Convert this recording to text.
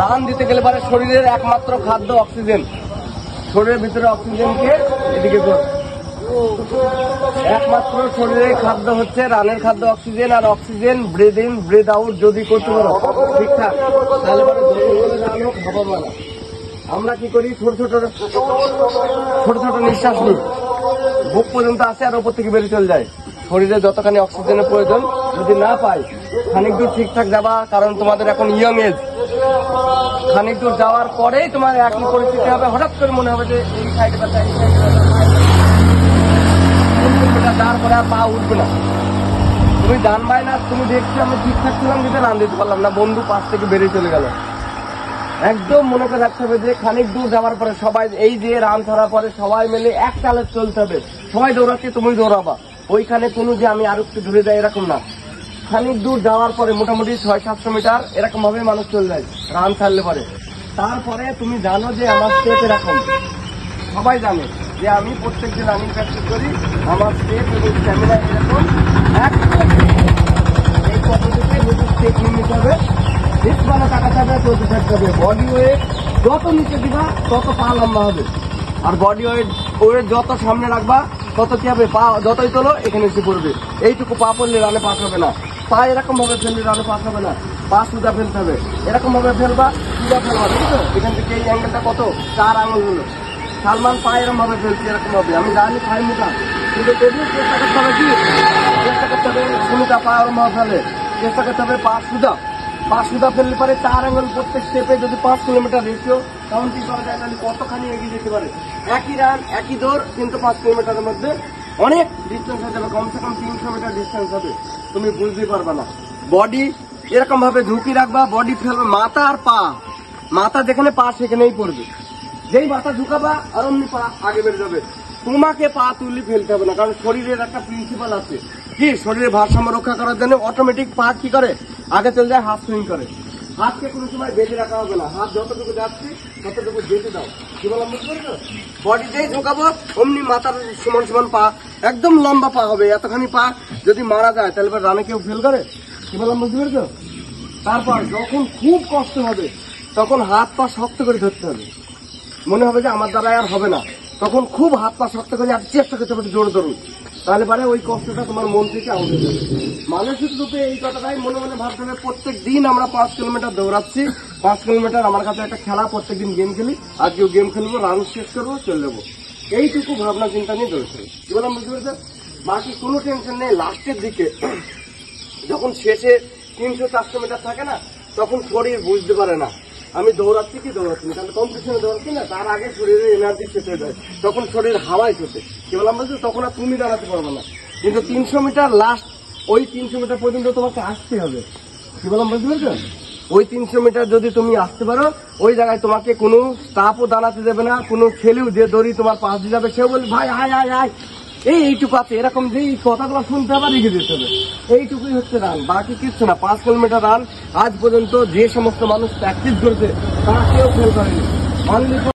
Run দিতে গেলে পারে শরীরের একমাত্র খাদ্য অক্সিজেন, শরীরের ভিতরে অক্সিজেনকে এদিকে একমাত্র শরীরের খাদ্য হচ্ছে রানের খাদ্য অক্সিজেন, আর oxygen breathe in breathe out যদি করতে পারো ঠিকঠাক তাহলে হবে না। আমরা কি করি, ছোট ছোট নিঃশ্বাস নিই, বুক পর্যন্ত আসে আর ওপর থেকে বেরিয়ে চলে যায়। শরীরে যতখানি অক্সিজেনের প্রয়োজন যদি না পাই খানিক দূর ঠিকঠাক যাবা, কারণ তোমাদের এখন ইয়ং এজ, খানিক দূর যাওয়ার পরেই তোমার একই পরিস্থিতি হবে, হঠাৎ করে মনে হবে যে এই সাইডে ব্যথা, এই সাইডে ব্যথা, যাওয়ার পরে আর পা উঠবে না। তুমি জানবাই না, তুমি দেখছি আমি ঠিকঠাক ছিলাম যেটা রান দিতে পারলাম না, বন্ধু পাশ থেকে বেরিয়ে চলে গেল। একদম মনে করে রাখতে হবে যে খানিক দূর যাওয়ার পরে সবাই এই যে রান ধরার পরে সবাই মিলে এক চালে চলতে হবে। সবাই দৌড়াচ্ছে, তুমি দৌড়াবা, ওইখানে কোনো যে আমি আর একটু ধরে যাই এরকম না। খানিক দূর যাওয়ার পরে মোটামুটি 600-700 মিটার এরকম ভাবে মানুষ চলে যায় রান ছাড়লে পরে। তারপরে তুমি জানো যে আমার স্টেপ এরকম, সবাই জানে যে আমি প্রত্যেকদিন রানিং প্র্যাকটিস করি, আমার স্টেপ এবং স্ট্যামিনা এরকম এই পদ্ধতিতে নতুন স্টেপ নিতে হবে, হিসবানা টাকাতে হবে, চলতে থাকতে হবে। বডি ওয়েট যত নিচে দিবা তত পা লম্বা হবে, আর বডি ওয়েট যত সামনে রাখবা তত কি হবে, পা যতই তোলো এখানে এসে পড়বে। এইটুকু পা পড়লে রানে পাস হবে না, পা এরকম ভাবে ফেললে রানে পাস হবে না, পা সুদা ফেলতে হবে, এরকম ভাবে ফেলবা, সুদা ফেলবা, বুঝছো? এখান থেকে এই অ্যাঙ্গেলটা কত, 4 আঙুল হলো। সালমান পা এরকম ভাবে ফেলছি, এরকম ভাবে। আমি জানি পাই মোটা, কিন্তু তবুও চেষ্টা করতে হবে কি, চেষ্টা করতে হবে সুমিটা পা এরকম ভাবে ফেলে, চেষ্টা করতে হবে পা সুদা ফেললে পারে 4 আঙুল প্রত্যেক স্টেপে যদি 5 কিলোমিটার রেশিও কাউন্টিং করা যায় তাহলে কতখানি এগিয়ে যেতে পারে। একই রান একই দৌড় কিন্তু 5 কিলোমিটারের মধ্যে অনেক ডিস্টেন্স হয়ে যাবে, কমসে কম 300 মিটার ডিস্টেন্স হবে, তুমি বুঝতেই পারবে না। বডি এরকম ভাবে ঝুঁকি রাখবা, বডি ফেলবে, মাথা আর পা, মাথা যেখানে পা সেখানেই পড়বে, যেই মাথা ঝুঁকাবা আর অমনি পা আগে বেড়ে যাবে। তোমাকে পা তুললে ফেলতে হবে না, কারণ শরীরের একটা প্রিন্সিপাল আছে কি, শরীরের ভারসাম্য রক্ষা করার জন্য অটোমেটিক পা কি করে, আগে চলে যায়, হাত সুইং করে। হাতকে কোনো সময় বেঁধে রাখা হবে না, হাত যতটুকু যাচ্ছে ততটুকু যেতে দাও। কি বললাম বুঝতে পারছো? বডি যেই ঝুঁকাবো অমনি মাথার সমান পা, একদম লম্বা পা হবে। এতখানি পা যদি মারা যায় তাহলে রানে কেউ ফেল করে? কি বললাম বুঝতে পারছো? তারপর যখন খুব কষ্ট হবে তখন হাত পা শক্ত করে ধরতে হবে, মনে হবে যে আমার দ্বারা আর হবে না, তখন খুব হাত পা শক্ত করে আর চেষ্টা করতে হবে জোরে ধরুন, তাহলে পারে ওই কষ্টটা তোমার মন থেকে আউট হয়ে যাবে। মানসিক রূপে এই কথাটাই মনে মনে ভাবতে হবে। প্রত্যেক দিন আমরা 5 কিলোমিটার দৌড়াচ্ছি, 5 কিলোমিটার আমার কাছে একটা খেলা, প্রত্যেকদিন গেম খেলি, আজকেও গেম খেলবো, রান শেষ করবো, চলে যাবো, এইটুকু ভাবনা চিন্তা নিয়ে দৌড়ছে। কি বললাম বুঝতে পেরেছে? বাকি কোনো টেনশন নেই। লাস্টের দিকে যখন শেষে 300-400 মিটার থাকে না, তখন শরীর বুঝতে পারে না আমি দৌড়াচ্ছি কি দৌড়াচ্ছি না, কারণ কম্পিটিশনে দৌড়াচ্ছি না, তার আগে শরীরের এনার্জি শেষ হয়ে যায়, তখন শরীর হাওয়ায় ছোটে। কি বললাম বলছি, তখন আর তুমি দাঁড়াতে পারবে না। কিন্তু 300 মিটার লাস্ট, ওই 300 মিটার পর্যন্ত তোমাকে আসতে হবে। কি বললাম বুঝতে পেরেছো? ওই 300 মিটার যদি তুমি আসতে পারো, ওই জায়গায় তোমাকে কোনো স্টাফও দাঁড়াতে দেবে না, কোনো ছেলেও যে দড়ি তোমার পাশ দিয়ে যাবে সেও বলবে ভাই আয় আয় আয়, এইটুকু আছে, এরকম যে কথাগুলো শুনতে আবার রেখে দিতে হবে। এইটুকুই হচ্ছে রান, বাকি কিচ্ছু না। 5 কিলোমিটার রান আজ পর্যন্ত যে সমস্ত মানুষ প্র্যাকটিস করেছে তারা কেউ ফেল করেনি।